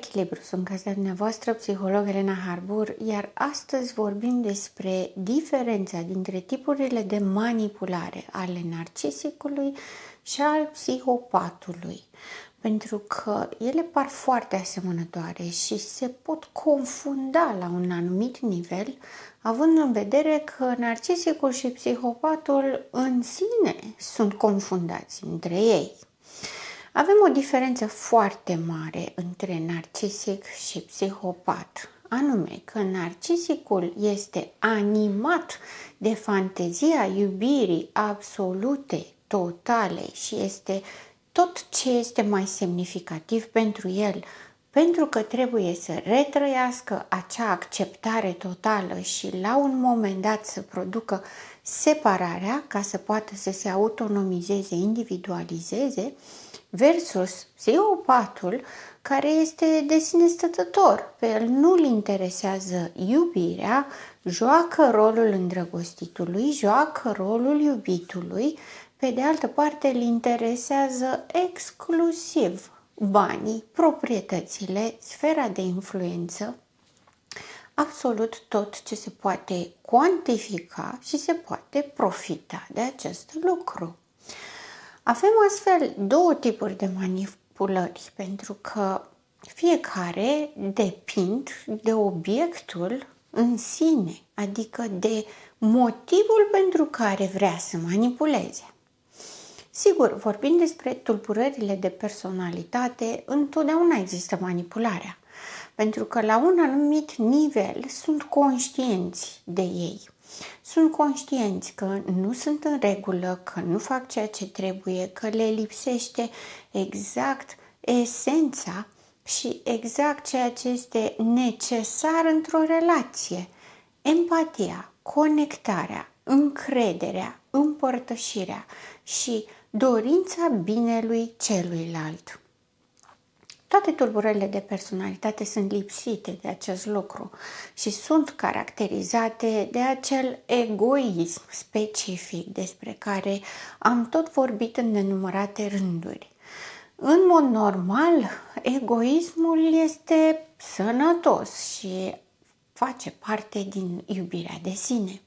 echilibru, sunt gazda dumneavoastră, psiholog Elena Harbur, iar astăzi vorbim despre diferența dintre tipurile de manipulare ale narcisicului și al psihopatului. Pentru că ele par foarte asemănătoare și se pot confunda la un anumit nivel, având în vedere că narcisicul și psihopatul în sine sunt confundați între ei. Avem o diferență foarte mare între narcisic și psihopat, anume că narcisicul este animat de fantezia iubirii absolute, totale și este tot ce este mai semnificativ pentru el, pentru că trebuie să retrăiască acea acceptare totală și la un moment dat să producă separarea ca să poată să se autonomizeze, individualizeze, versus psihopatul care este de sine stătător. Pe el nu-l interesează iubirea, joacă rolul îndrăgostitului, joacă rolul iubitului, pe de altă parte îl interesează exclusiv banii, proprietățile, sfera de influență, absolut tot ce se poate cuantifica și se poate profita de acest lucru. Avem astfel două tipuri de manipulări, pentru că fiecare depind de obiectul în sine, adică de motivul pentru care vrea să manipuleze. Sigur, vorbind despre tulburările de personalitate, întotdeauna există manipularea, pentru că la un anumit nivel sunt conștienți de ei. Sunt conștienți că nu sunt în regulă, că nu fac ceea ce trebuie, că le lipsește exact esența și exact ceea ce este necesar într-o relație. Empatia, conectarea, încrederea, împărtășirea și dorința binelui celuilalt. Toate tulburările de personalitate sunt lipsite de acest lucru și sunt caracterizate de acel egoism specific despre care am tot vorbit în nenumărate rânduri. În mod normal, egoismul este sănătos și face parte din iubirea de sine.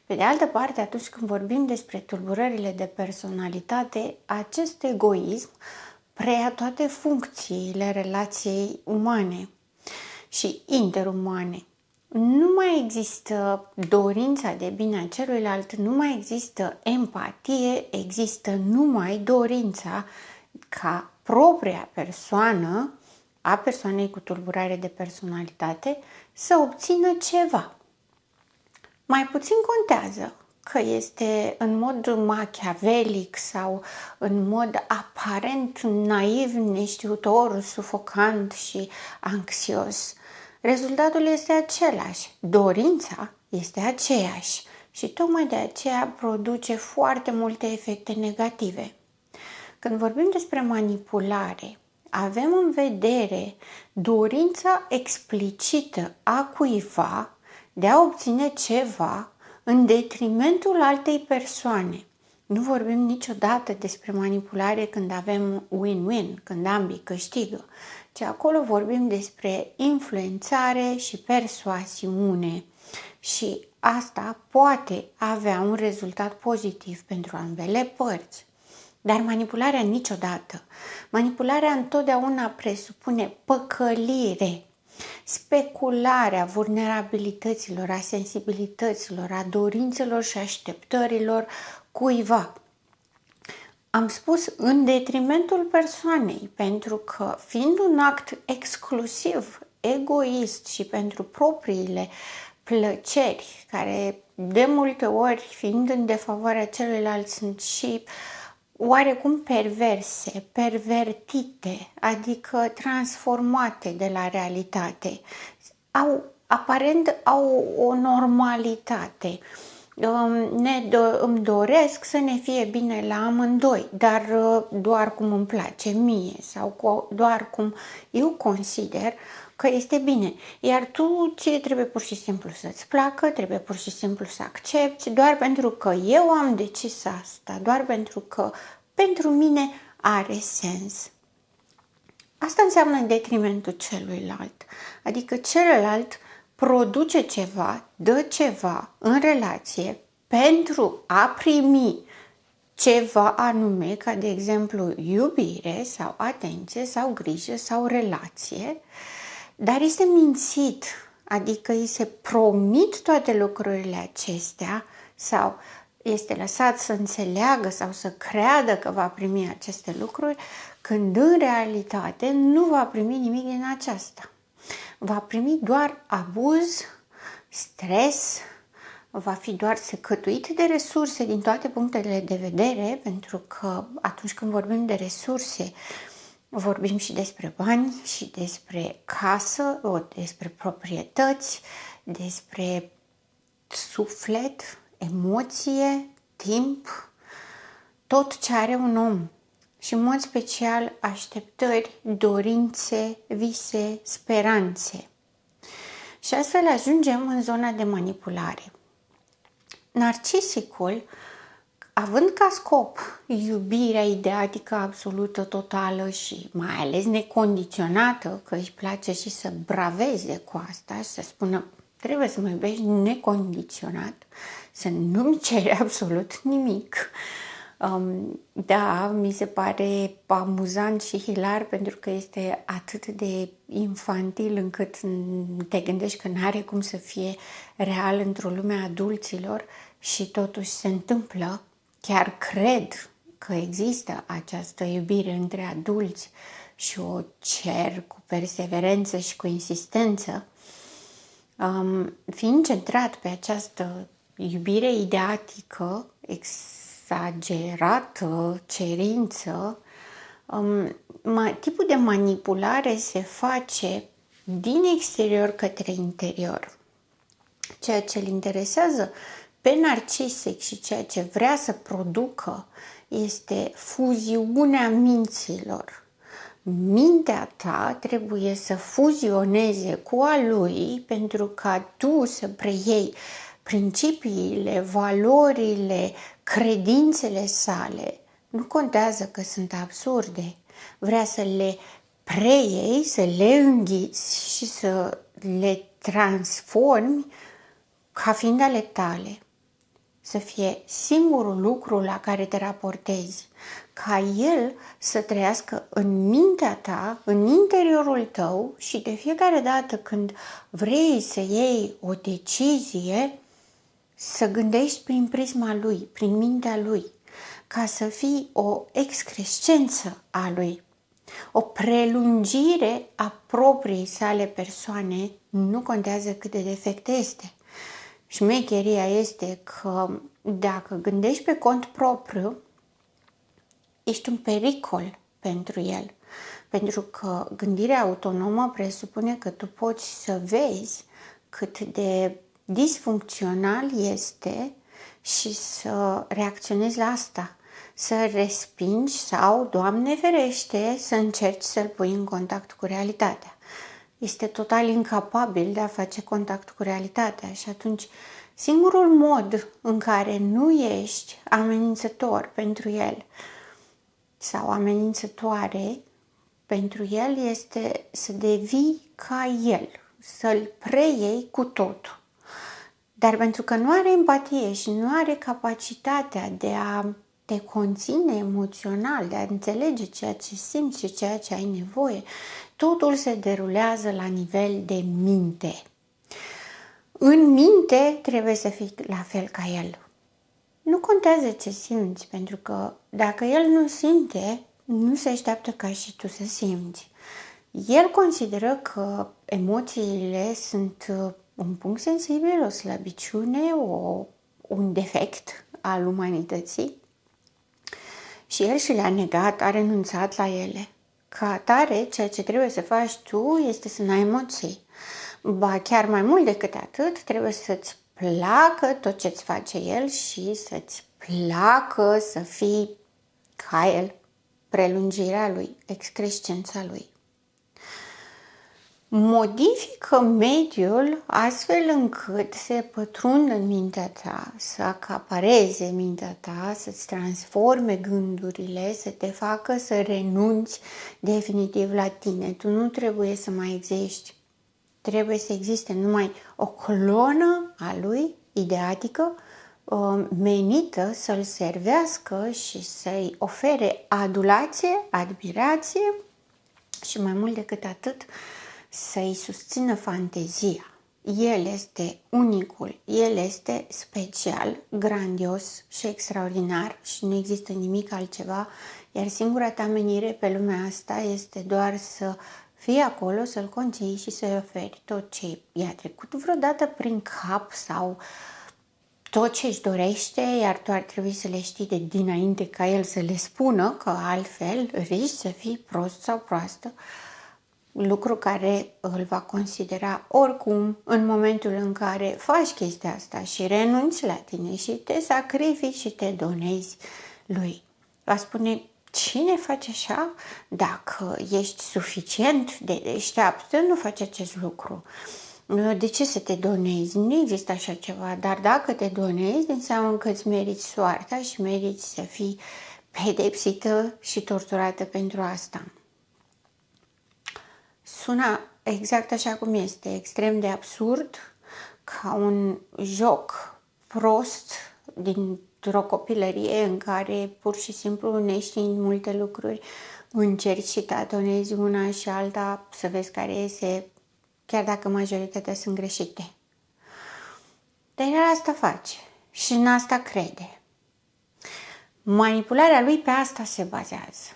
Pe de altă parte, atunci când vorbim despre tulburările de personalitate, acest egoism preia toate funcțiile relației umane și interumane. Nu mai există dorința de bine a celuilalt, nu mai există empatie, există numai dorința ca propria persoană, a persoanei cu tulburare de personalitate, să obțină ceva. Mai puțin contează că este în mod machiavelic sau în mod aparent naiv, neștiutor, sufocant și anxios. Rezultatul este același, dorința este aceeași și tocmai de aceea produce foarte multe efecte negative. Când vorbim despre manipulare, avem în vedere dorința explicită a cuiva de a obține ceva în detrimentul altei persoane. Nu vorbim niciodată despre manipulare când avem win-win, când ambii câștigă, ci acolo vorbim despre influențare și persoasiune. Și asta poate avea un rezultat pozitiv pentru ambele părți. Dar manipularea niciodată. Manipularea întotdeauna presupune păcălire, specularea vulnerabilităților, a sensibilităților, a dorințelor și așteptărilor cuiva. Am spus în detrimentul persoanei, pentru că fiind un act exclusiv, egoist și pentru propriile plăceri, care de multe ori, fiind în defavoarea celuilalt, sunt și oarecum perverse, pervertite, adică transformate de la realitate. Aparent au o normalitate. Îmi doresc să ne fie bine la amândoi, dar doar cum îmi place mie sau doar cum eu consider că este bine. Iar tu ție trebuie pur și simplu să-ți placă, trebuie pur și simplu să accepti, doar pentru că eu am decis asta, doar pentru că pentru mine are sens. asta înseamnă în detrimentul celuilalt. Adică celălalt produce ceva, dă ceva în relație pentru a primi ceva anume, ca de exemplu iubire sau atenție sau grijă sau relație, dar este mințit, adică îi se promit toate lucrurile acestea sau este lăsat să înțeleagă sau să creadă că va primi aceste lucruri, când în realitate nu va primi nimic din aceasta. Va primi doar abuz, stres, va fi doar secătuit de resurse din toate punctele de vedere, pentru că atunci când vorbim de resurse, vorbim și despre bani, și despre casă, despre proprietăți, despre suflet, emoție, timp, tot ce are un om. Și în mod special așteptări, dorințe, vise, speranțe. Și astfel ajungem în zona de manipulare. Narcisicul, având ca scop iubirea ideatică absolută, totală și mai ales necondiționată, că își place și să braveze cu asta și să spună trebuie să mă iubești necondiționat, să nu-mi ceri absolut nimic. Da, mi se pare amuzant și hilar pentru că este atât de infantil încât te gândești că n-are cum să fie real într-o lume a adulților și totuși se întâmplă. Chiar cred că există această iubire între adulți și o cer cu perseverență și cu insistență, fiind centrat pe această iubire ideatică, exagerată, cerință, tipul de manipulare se face din exterior către interior. Ceea ce îl interesează pe narcisic și ceea ce vrea să producă este fuziunea minților. Mintea ta trebuie să fuzioneze cu a lui pentru ca tu să preiei principiile, valorile, credințele sale. Nu contează că sunt absurde. Vrea să le preiei, să le înghiți și să le transformi ca fiind ale tale. Să fie singurul lucru la care te raportezi, ca el să trăiască în mintea ta, în interiorul tău și de fiecare dată când vrei să iei o decizie, să gândești prin prisma lui, prin mintea lui, ca să fii o excrescență a lui, o prelungire a propriei sale persoane, nu contează cât de defect este. Șmecheria este că dacă gândești pe cont propriu, ești un pericol pentru el. Pentru că gândirea autonomă presupune că tu poți să vezi cât de disfuncțional este și să reacționezi la asta. Să respingi sau, Doamne ferește, să încerci să-l pui în contact cu realitatea. Este total incapabil de a face contact cu realitatea și atunci singurul mod în care nu ești amenințător pentru el sau amenințătoare pentru el este să devii ca el, să-l preiei cu totul. Dar pentru că nu are empatie și nu are capacitatea de a te conține emoțional, de a înțelege ceea ce simți și ceea ce ai nevoie, totul se derulează la nivel de minte. În minte trebuie să fii la fel ca el. Nu contează ce simți, pentru că dacă el nu simte, nu se așteaptă ca și tu să simți. El consideră că emoțiile sunt un punct sensibil, o slăbiciune, un defect al umanității și el și le-a negat, a renunțat la ele. Ca atare, ceea ce trebuie să faci tu este să n-ai emoții. Ba chiar mai mult decât atât, trebuie să-ți placă tot ce-ți face el și să-ți placă să fii ca el, prelungirea lui, excrescența lui. modifică mediul astfel încât să pătrundă în mintea ta, să acapareze mintea ta, să-ți transforme gândurile, să te facă să renunți definitiv la tine. Tu nu trebuie să mai existi. Trebuie să existe numai o clonă a lui, ideatică, menită să-l servească și să-i ofere adulație, admirație și mai mult decât atât, să-i susțină fantezia. El este unicul, el este special, grandios și extraordinar și nu există nimic altceva, iar singura ta menire pe lumea asta este doar să fii acolo, să-l conții și să-i oferi tot ce i-a trecut vreodată prin cap sau tot ce își dorește, iar tu ar trebui să le știi de dinainte ca el să le spună, că altfel riști să fii prost sau proastă, lucru care îl va considera oricum în momentul în care faci chestia asta și renunți la tine și te sacrifici și te donezi lui. Va spune, cine face așa? Dacă ești suficient de deșteaptă, nu faci acest lucru. De ce să te donezi? Nu există așa ceva, dar dacă te donezi, înseamnă că îți meriți soarta și meriți să fii pedepsită și torturată pentru asta. Sună exact așa cum este, extrem de absurd, ca un joc prost dintr-o copilărie în care pur și simplu neștiind multe lucruri, încerci și tatonezi una și alta să vezi care iese, chiar dacă majoritatea sunt greșite. Dar el asta face și în asta crede. Manipularea lui pe asta se bazează.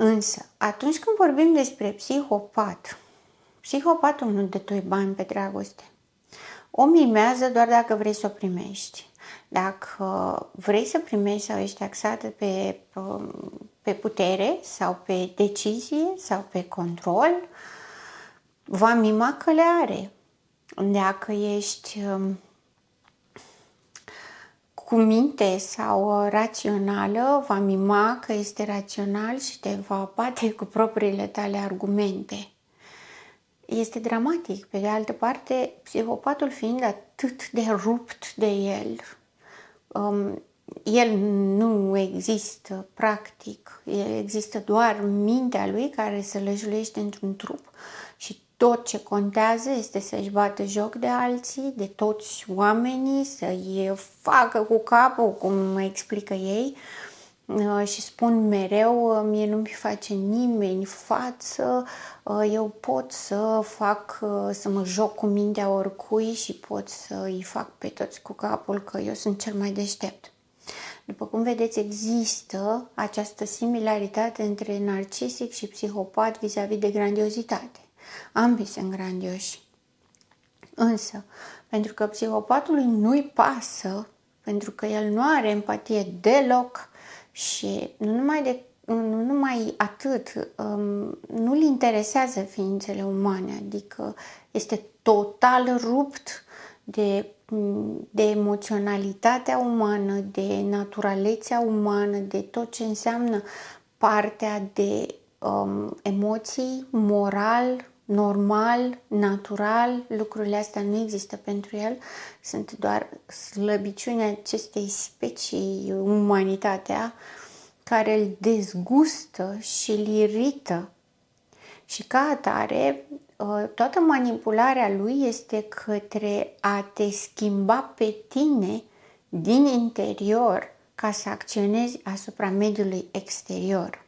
Însă, atunci când vorbim despre psihopat, psihopatul nu dă doi bani pe dragoste. O mimează doar dacă vrei să o primești. Dacă vrei să primești sau ești axată pe putere sau pe decizie sau pe control, va mima că le are. Dacă ești cu minte sau rațională, va mima că este rațional și te va bate cu propriile tale argumente. Este dramatic. Pe de altă parte, psihopatul fiind atât de rupt de el, el nu există practic, există doar mintea lui care se lăjulește într-un trup și tot ce contează este să-și bată joc de alții, de toți oamenii, să-i facă cu capul, cum explică ei, și spun mereu, mie nu-mi face nimeni față, eu pot să fac, să mă joc cu mintea oricui și pot să-i fac pe toți cu capul că eu sunt cel mai deștept. După cum vedeți, există această similaritate între narcisic și psihopat vis-a-vis de grandiozitate. Ambii sunt grandioși. Însă, pentru că psihopatului nu-i pasă, pentru că el nu are empatie deloc și nu numai atât, nu-l interesează ființele umane, adică este total rupt de emoționalitatea umană, de naturalețea umană, de tot ce înseamnă partea de emoții, moral, normal, natural. Lucrurile astea nu există pentru el, sunt doar slăbiciunea acestei specii, umanitatea, care îl dezgustă și îl irită. Și ca atare, toată manipularea lui este către a te schimba pe tine din interior ca să acționezi asupra mediului exterior.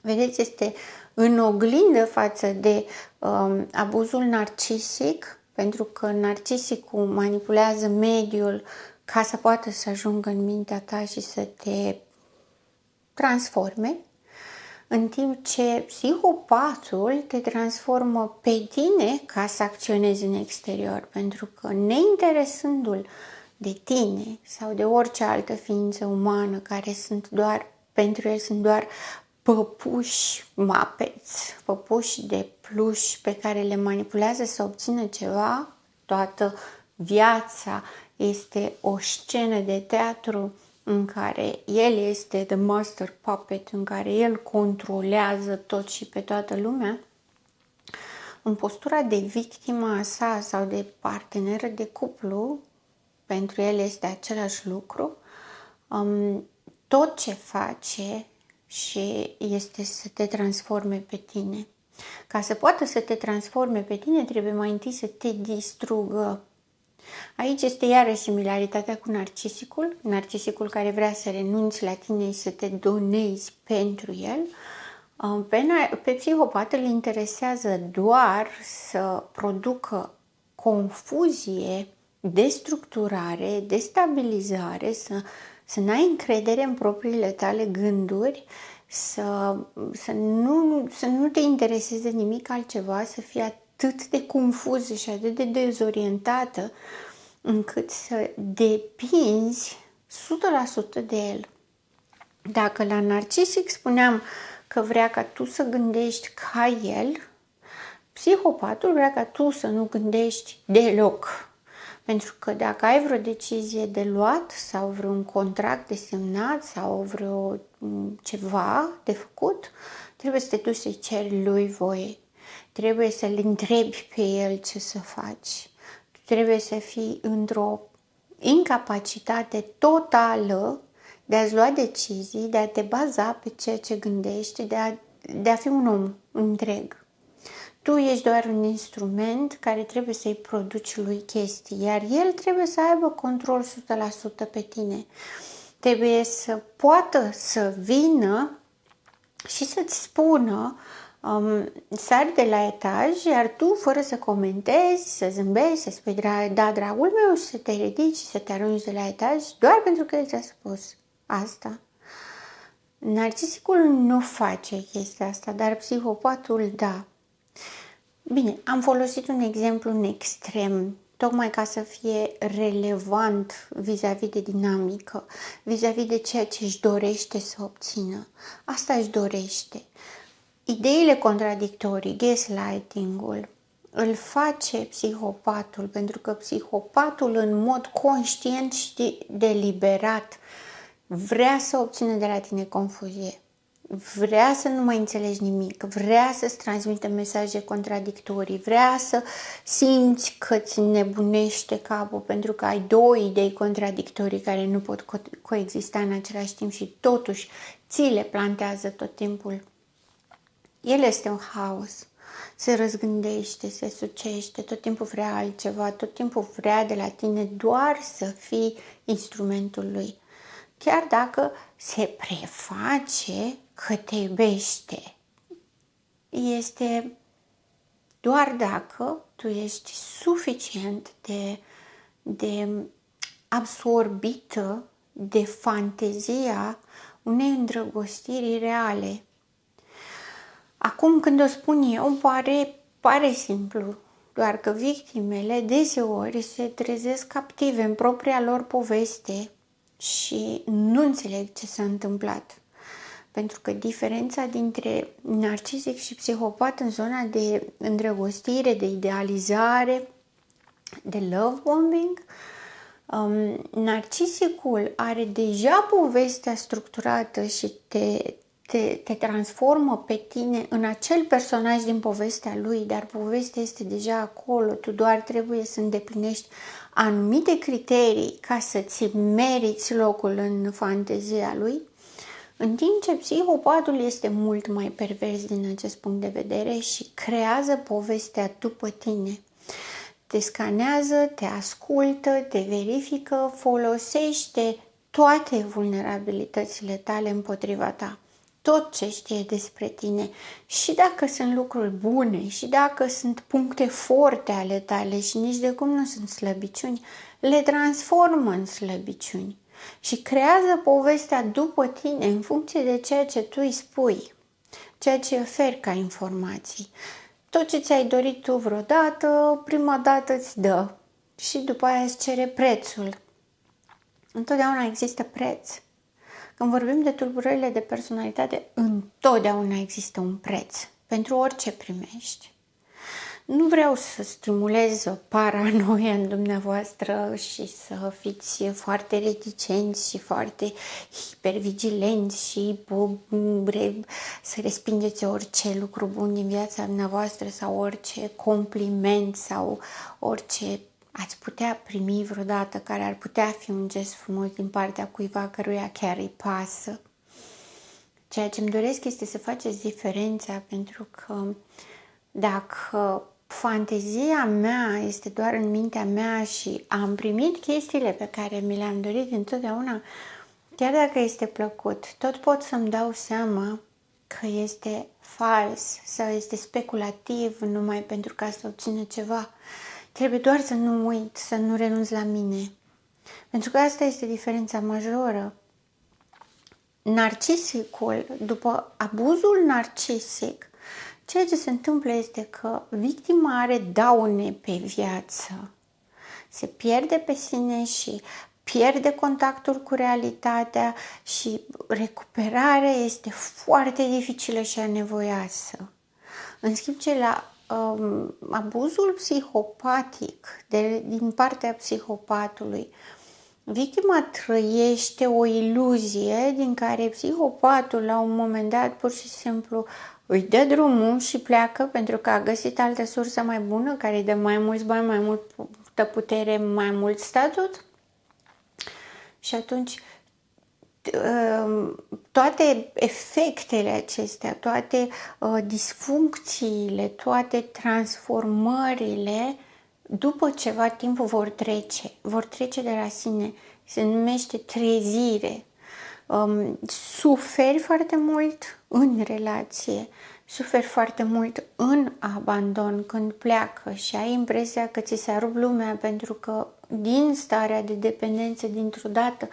Vedeți, este în oglindă față de abuzul narcisic, pentru că narcisicul manipulează mediul ca să poată să ajungă în mintea ta și să te transforme, în timp ce psihopatul te transformă pe tine ca să acționezi în exterior, pentru că neinteresându-l de tine sau de orice altă ființă umană care sunt doar, pentru el sunt doar păpuși mapeți, păpuși de pluș pe care le manipulează să obțină ceva, toată viața este o scenă de teatru în care el este the master puppet, în care el controlează tot și pe toată lumea, în postura de victimă a sa sau de parteneră de cuplu, pentru el este același lucru, tot ce face și este să te transforme pe tine. Ca să poată să te transforme pe tine, trebuie mai întâi să te distrugă. Aici este iarăși similaritatea cu narcisicul care vrea să renunți la tine și să te donezi pentru el. Pe psihopat îl interesează doar să producă confuzie, destructurare, destabilizare, să n-ai încredere în propriile tale gânduri, să nu te intereseze nimic altceva, să fii atât de confuză și atât de dezorientată încât să depinzi 100% de el. Dacă la narcisic spuneam că vrea ca tu să gândești ca el, psihopatul vrea ca tu să nu gândești deloc. Pentru că dacă ai vreo decizie de luat sau vreun contract de semnat sau vreo ceva de făcut, trebuie să te duci să-i ceri lui voie. Trebuie să-l întrebi pe el ce să faci. Tu trebuie să fii într-o incapacitate totală de a-ți lua decizii, de a te baza pe ceea ce gândești, de a fi un om întreg. Tu ești doar un instrument care trebuie să-i produci lui chestii, iar el trebuie să aibă control 100% pe tine. Trebuie să poată să vină și să-ți spună sari de la etaj, iar tu, fără să comentezi, să zâmbești, să spui da, dragul meu, și să te ridici și să te arunci de la etaj, doar pentru că el ți-a spus asta. Narcisicul nu face chestia asta, dar psihopatul da. Bine, am folosit un exemplu în extrem, tocmai ca să fie relevant vis-a-vis de dinamică, vis-a-vis de ceea ce își dorește să obțină. Asta își dorește. Ideile contradictorii, gaslighting-ul, îl face psihopatul, pentru că psihopatul în mod conștient și deliberat vrea să obțină de la tine confuzie. Vrea să nu mai înțelegi nimic, vrea să-ți transmită mesaje contradictorii, vrea să simți că îți nebunește capul pentru că ai două idei contradictorii care nu pot coexista în același timp și totuși ți le plantează tot timpul. El este un haos, se răzgândește, se sucește, tot timpul vrea altceva, tot timpul vrea de la tine doar să fii instrumentul lui. Chiar dacă se preface că te iubește, este doar dacă tu ești suficient de absorbită de fantezia unei îndrăgostiri reale. Acum când o spun eu, pare simplu, doar că victimele deseori se trezesc captive în propria lor poveste și nu înțeleg ce s-a întâmplat. Pentru că diferența dintre narcisic și psihopat în zona de îndrăgostire, de idealizare, de love bombing, narcisicul are deja povestea structurată și te transformă pe tine în acel personaj din povestea lui, dar povestea este deja acolo, tu doar trebuie să îndeplinești anumite criterii ca să-ți meriți locul în fantezia lui, în timp ce psihopatul este mult mai pervers din acest punct de vedere și creează povestea după tine. Te scanează, te ascultă, te verifică, folosește toate vulnerabilitățile tale împotriva ta. Tot ce știe despre tine și dacă sunt lucruri bune și dacă sunt puncte forte ale tale și nici de cum nu sunt slăbiciuni, le transformă în slăbiciuni și creează povestea după tine în funcție de ceea ce tu îi spui, ceea ce oferi ca informații. Tot ce ți-ai dorit tu vreodată, prima dată îți dă și după aia îți cere prețul. Întotdeauna există preț. Când vorbim de tulburările de personalitate, întotdeauna există un preț pentru orice primești. Nu vreau să stimulez paranoia în dumneavoastră și să fiți foarte reticenți și foarte hipervigilenți și să respingeți orice lucru bun din viața dumneavoastră sau orice compliment sau orice ați putea primi vreodată care ar putea fi un gest frumos din partea cuiva căruia chiar îi pasă. Ceea ce îmi doresc este să faceți diferența, pentru că dacă fantezia mea este doar în mintea mea și am primit chestiile pe care mi le-am dorit întotdeauna, chiar dacă este plăcut, tot pot să-mi dau seama că este fals sau este speculativ numai pentru ca să obțină ceva. Trebuie doar să nu uit, să nu renunț la mine. Pentru că asta este diferența majoră. Narcisicul, după abuzul narcisic, ceea ce se întâmplă este că victima are daune pe viață. Se pierde pe sine și pierde contactul cu realitatea și recuperarea este foarte dificilă și anevoioasă. În schimb, abuzul psihopatic din partea psihopatului, victima trăiește o iluzie din care psihopatul la un moment dat pur și simplu îi dă drumul și pleacă pentru că a găsit altă sursă mai bună care îi dă mai mulți bani, mai multă putere, mai mult statut. Și atunci toate efectele acestea, toate disfuncțiile, toate transformările, după ceva timp vor trece de la sine. Se numește trezire. Suferi foarte mult în relație, suferi foarte mult în abandon când pleacă și ai impresia că ți s-a rupt lumea, pentru că din starea de dependență dintr-o dată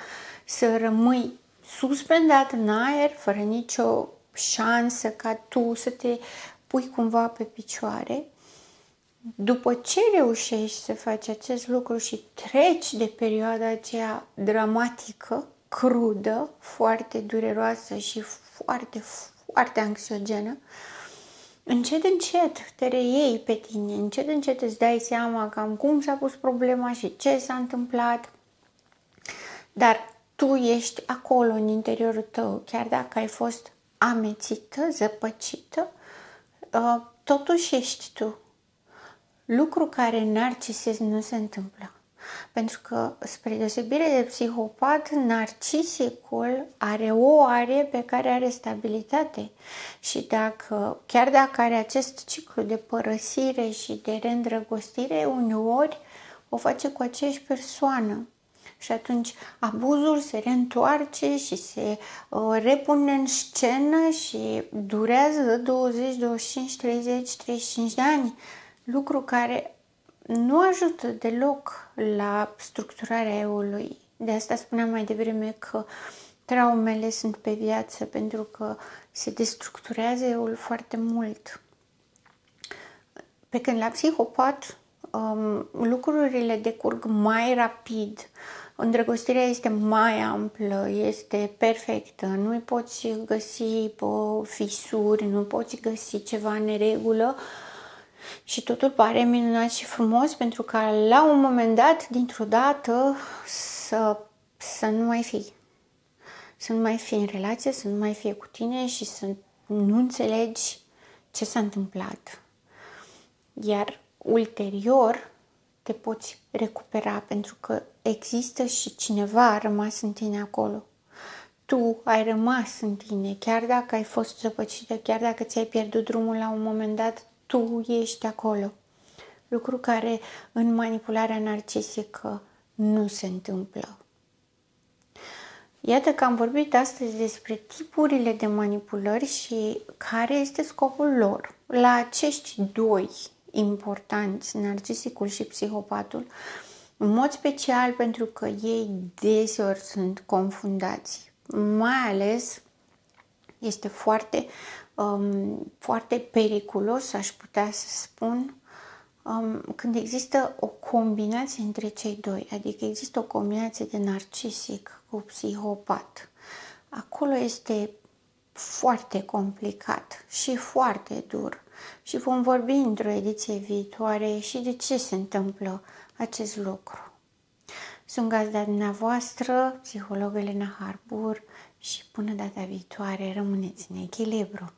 să rămâi suspendat în aer fără nicio șansă ca tu să te pui cumva pe picioare. După ce reușești să faci acest lucru și treci de perioada aceea dramatică, crudă, foarte dureroasă și foarte, foarte anxiogenă, încet, încet te reiei pe tine, încet, încet îți dai seama cam cum s-a pus problema și ce s-a întâmplat, dar tu ești acolo în interiorul tău, chiar dacă ai fost amețită, zăpăcită, totuși ești tu. Lucru care în narcisism nu se întâmplă. Pentru că, spre deosebire de psihopat, narcisicul are o arie pe care are stabilitate. Și chiar dacă are acest ciclu de părăsire și de reîndrăgostire, uneori o face cu aceeași persoană. Și atunci abuzul se reîntoarce și se repune în scenă și durează 20, 25, 30, 35 de ani. Lucru care nu ajută deloc la structurarea eului. De asta spuneam mai devreme că traumele sunt pe viață, pentru că se destructurează eul foarte mult. Pe când la psihopat lucrurile decurg mai rapid, îndrăgostirea este mai amplă, este perfectă, nu poți găsi fisuri, nu poți găsi ceva în neregulă și totul pare minunat și frumos, pentru că la un moment dat, dintr-o dată, să nu mai fii. Să nu mai fii în relație, să nu mai fie cu tine și să nu înțelegi ce s-a întâmplat. Iar ulterior te poți recupera, pentru că există și cineva a rămas în tine acolo. Tu ai rămas în tine, chiar dacă ai fost zăpăcită, chiar dacă ți-ai pierdut drumul la un moment dat, tu ești acolo. Lucru care în manipularea narcisică nu se întâmplă. Iată că am vorbit astăzi despre tipurile de manipulări și care este scopul lor. La acești doi importanți, narcisicul și psihopatul, în mod special pentru că ei deseori sunt confundați. Mai ales este foarte, foarte periculos, aș putea să spun, când există o combinație între cei doi, adică există o combinație de narcisic cu psihopat. Acolo este foarte complicat și foarte dur. și vom vorbi într-o ediție viitoare și de ce se întâmplă acest lucru. Sunt gazda dumneavoastră, psiholog Elena Harbur, și până data viitoare rămâneți în echilibru.